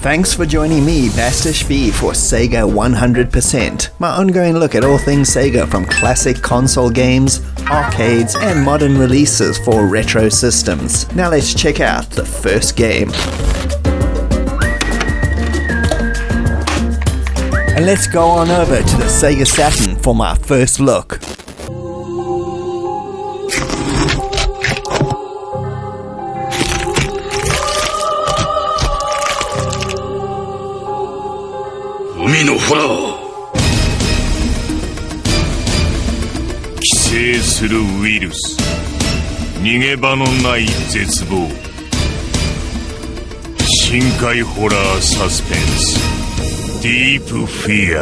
Thanks for joining me, Bastish B, for Sega 100%, my ongoing look at all things Sega from classic console games, arcades, and modern releases for retro systems. Now let's check out the first game. And let's go on over to the Sega Saturn for my first look. Deep Fear.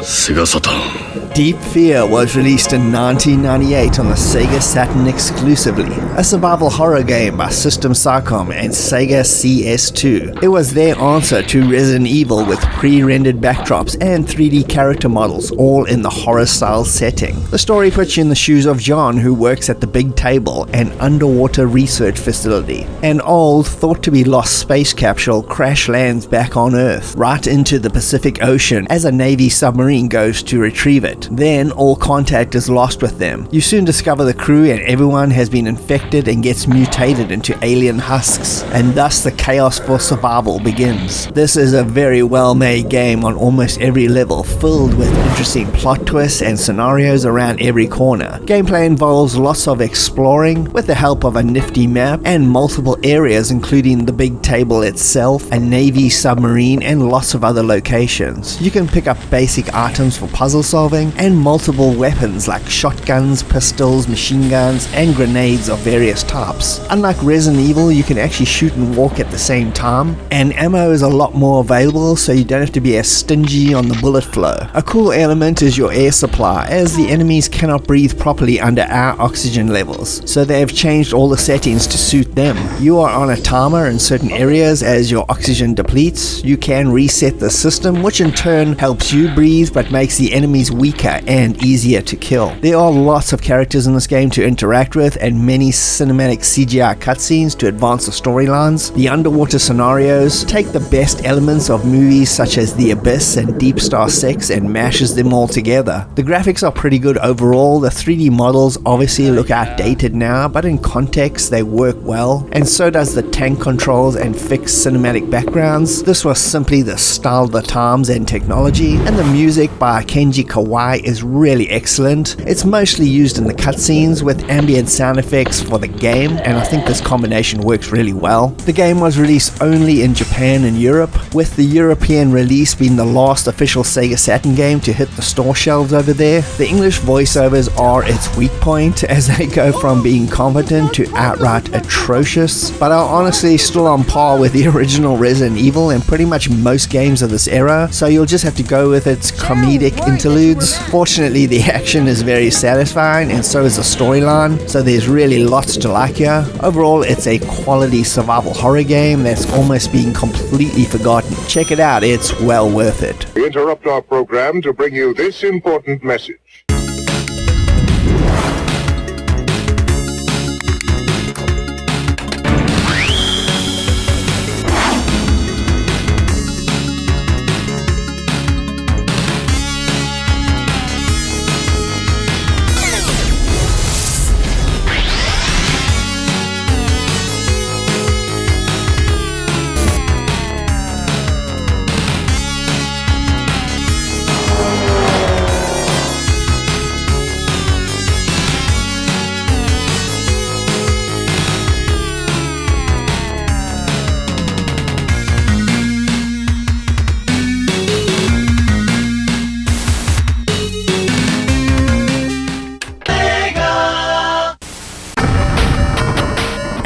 Sega Saturn. Deep Fear was released in 1998 on the Sega Saturn exclusively, a survival horror game by System Sarcom and Sega CS2. It was their answer to Resident Evil with pre-rendered backdrops and 3D character models, all in the horror-style setting. The story puts you in the shoes of John, who works at the Big Table, an underwater research facility. An old, thought-to-be-lost space capsule crash lands back on Earth, right into the Pacific Ocean as a Navy submarine goes to retrieve it. Then all contact is lost with them. You soon discover the crew and everyone has been infected and gets mutated into alien husks, and thus the chaos for survival begins. This is a very well-made game on almost every level, filled with interesting plot twists and scenarios around every corner. Gameplay involves lots of exploring with the help of a nifty map and multiple areas including the Big Table itself, a Navy submarine, and lots of other locations. You can pick up basic items for puzzle solving and multiple weapons like shotguns, pistols, machine guns, and grenades of various types. Unlike Resident Evil, you can actually shoot and walk at the same time, and ammo is a lot more available, so you don't have to be as stingy on the bullet flow. A cool element is your air supply, as the enemies cannot breathe properly under our oxygen levels, so they have changed all the settings to suit them. You are on a timer in certain areas. As your oxygen depletes, you can reset the system, which in turn helps you breathe but makes the enemies weaker and easier to kill. There are lots of characters in this game to interact with and many cinematic CGI cutscenes to advance the storylines. The underwater scenarios take the best elements of movies such as The Abyss and Deep Star 6 and mashes them all together. The graphics are pretty good overall. The 3D models obviously look outdated now, but in context they work well, and so does the tank controls and fixed cinematic backgrounds. This was simply the style of the times and technology, and the music by Kenji Kawai is really excellent. It's mostly used in the cutscenes with ambient sound effects for the game, and I think this combination works really well. The game was released only in Japan and Europe, with the European release being the last official Sega Saturn game to hit the store shelves over there. The English voiceovers are its weak point, as they go from being competent to outright atrocious, but are honestly still on par with the original Resident Evil and pretty much most games of this era, so you'll just have to go with its comedic interludes. Fortunately, the action is very satisfying, and so is the storyline, so there's really lots to like here. Overall, it's a quality survival horror game that's almost being completely forgotten. Check it out, it's well worth it. We interrupt our program to bring you this important message.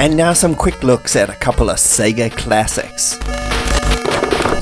And now some quick looks at a couple of Sega classics.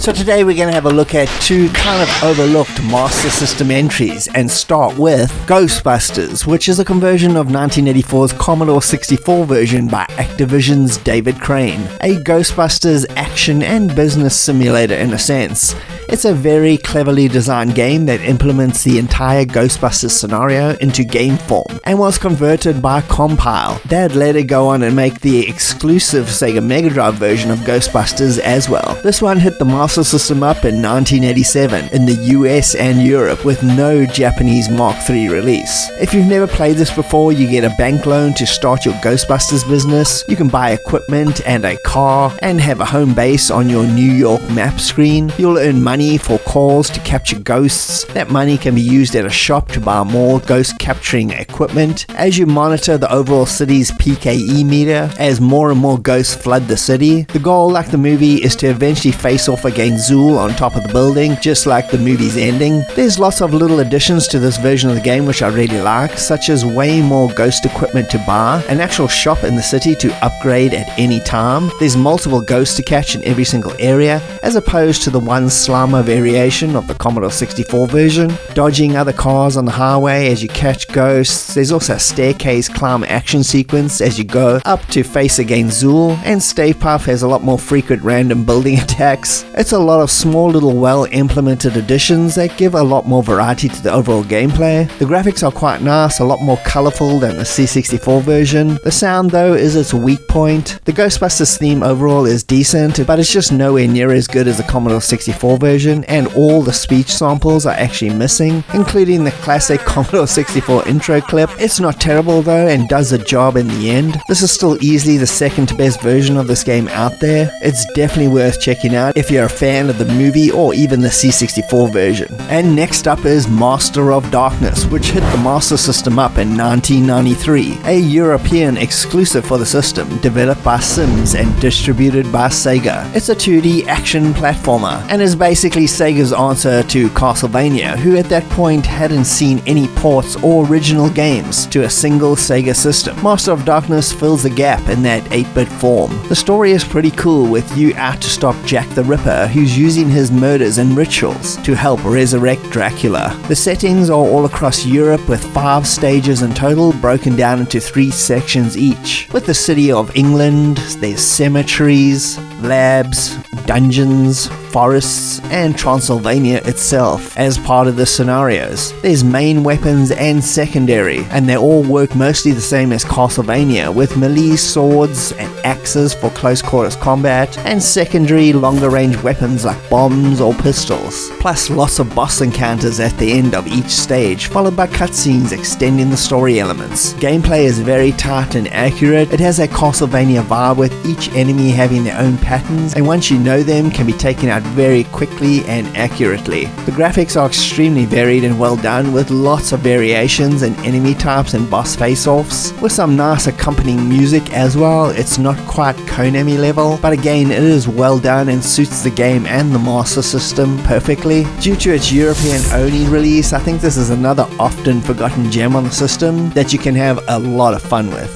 So today we're going to have a look at two kind of overlooked Master System entries, and start with Ghostbusters, which is a conversion of 1984's Commodore 64 version by Activision's David Crane. A Ghostbusters action and business simulator in a sense. It's a very cleverly designed game that implements the entire Ghostbusters scenario into game form and was converted by Compile. They'd later go on and make the exclusive Sega Mega Drive version of Ghostbusters as well. This one hit the Master System up in 1987 in the US and Europe with no Japanese Mark III release. If you've never played this before, you get a bank loan to start your Ghostbusters business, you can buy equipment and a car, and have a home base on your New York map screen. You'll earn money for calls to capture ghosts. That money can be used at a shop to buy more ghost capturing equipment. As you monitor the overall city's PKE meter, as more and more ghosts flood the city, the goal, like the movie, is to eventually face off against Zool on top of the building, just like the movie's ending. There's lots of little additions to this version of the game which I really like, such as way more ghost equipment to buy, an actual shop in the city to upgrade at any time. There's multiple ghosts to catch in every single area, as opposed to the one slammer variation of the Commodore 64 version. Dodging other cars on the highway as you catch ghosts. There's also a staircase climb action sequence as you go up to face against Zool, and Stay Puft has a lot more frequent random building attacks. It's a lot of small little well implemented additions that give a lot more variety to the overall gameplay. The graphics are quite nice, a lot more colourful than the C64 version. The sound though is its weak point. The Ghostbusters theme overall is decent, but it's just nowhere near as good as the Commodore 64 version, and all the speech samples are actually missing, including the classic Commodore 64 intro clip. It's not terrible though, and does the job in the end. This is still easily the second best version of this game out there. It's definitely worth checking out if you're a fan of the movie or even the C64 version. And next up is Master of Darkness, which hit the Master System up in 1993, a European exclusive for the system, developed by Sims and distributed by Sega. It's a 2D action platformer, and is basically Sega's answer to Castlevania, who at that point hadn't seen any ports or original games to a single Sega system. Master of Darkness fills the gap in that 8-bit form. The story is pretty cool, with you out to stop Jack the Ripper, who's using his murders and rituals to help resurrect Dracula. The settings are all across Europe, with 5 stages in total, broken down into 3 sections each. With the city of England, there's cemeteries, labs, dungeons, forests, and Transylvania itself as part of the scenarios. There's main weapons and secondary, and they all work mostly the same as Castlevania, with melee swords and axes for close quarters combat, and secondary longer range weapons like bombs or pistols. Plus lots of boss encounters at the end of each stage, followed by cutscenes extending the story elements. Gameplay is very tight and accurate. It has a Castlevania vibe, with each enemy having their own patterns, and once you know them, can be taken out very quickly and accurately. The graphics are extremely varied and well done, with lots of variations in enemy types and boss face-offs, with some nice accompanying music as well. It's not quite Konami level, but again it is well done and suits the game and the Master System perfectly. Due to its European only release, I think this is another often forgotten gem on the system that you can have a lot of fun with.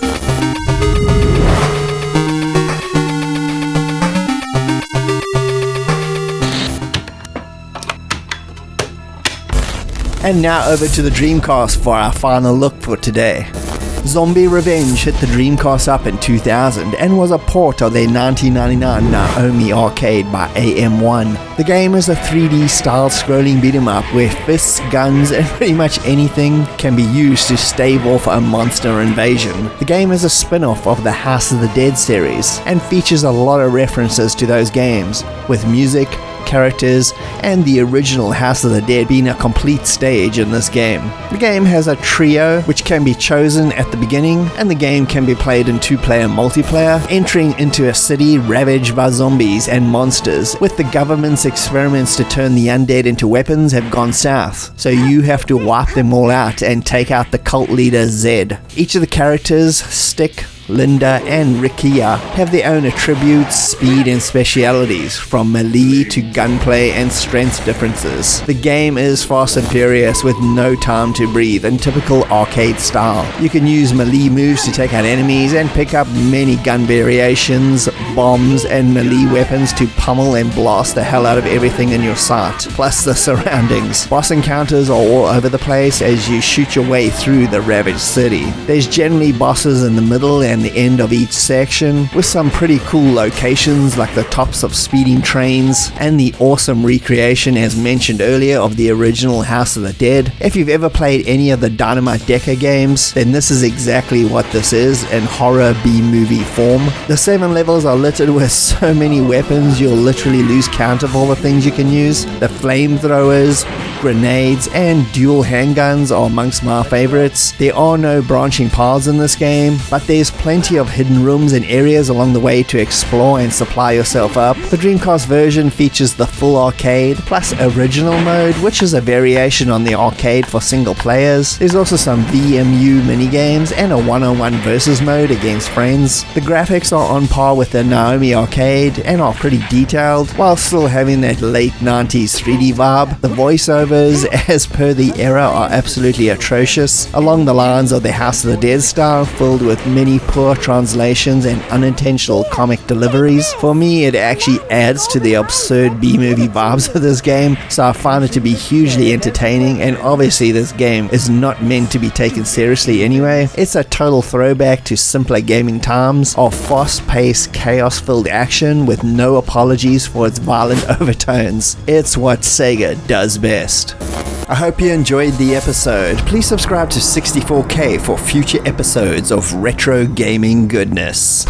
And now over to the Dreamcast for our final look for today. Zombie Revenge hit the Dreamcast up in 2000 and was a port of their 1999 Naomi arcade by AM1. The game is a 3D style scrolling beat 'em up where fists, guns, and pretty much anything can be used to stave off a monster invasion. The game is a spin-off of the House of the Dead series and features a lot of references to those games, with music, characters, and the original House of the Dead being a complete stage in this game. The game has a trio which can be chosen at the beginning, and the game can be played in 2-player multiplayer, entering into a city ravaged by zombies and monsters, with the government's experiments to turn the undead into weapons have gone south, so you have to wipe them all out and take out the cult leader Zed. Each of the characters, Stick, Linda, and Rikia, have their own attributes, speed, and specialities, from melee to gunplay and strength differences. The game is fast and furious with no time to breathe in typical arcade style. You can use melee moves to take out enemies and pick up many gun variations, bombs, and melee weapons to pummel and blast the hell out of everything in your sight, plus the surroundings. Boss encounters are all over the place as you shoot your way through the ravaged city. There's generally bosses in the middle and and the end of each section, with some pretty cool locations like the tops of speeding trains and the awesome recreation, as mentioned earlier, of the original House of the Dead. If you've ever played any of the Dynamite Decker games, then this is exactly what this is in horror B-movie form. The 7 levels are littered with so many weapons you'll literally lose count of all the things you can use. The flamethrowers, grenades, and dual handguns are amongst my favorites. There are no branching paths in this game, but there's plenty of hidden rooms and areas along the way to explore and supply yourself up. The Dreamcast version features the full arcade, plus original mode, which is a variation on the arcade for single players. There's also some VMU minigames and a one-on-one versus mode against friends. The graphics are on par with the Naomi arcade and are pretty detailed, while still having that late 90s 3D vibe. The voiceovers, as per the era, are absolutely atrocious, along the lines of the House of the Dead style, filled with many poor translations and unintentional comic deliveries. For me, it actually adds to the absurd B-movie vibes of this game, so I find it to be hugely entertaining, and obviously this game is not meant to be taken seriously anyway. It's a total throwback to simpler gaming times of fast-paced, chaos-filled action with no apologies for its violent overtones. It's what Sega does best. I hope you enjoyed the episode. Please subscribe to 64K for future episodes of retro gaming goodness.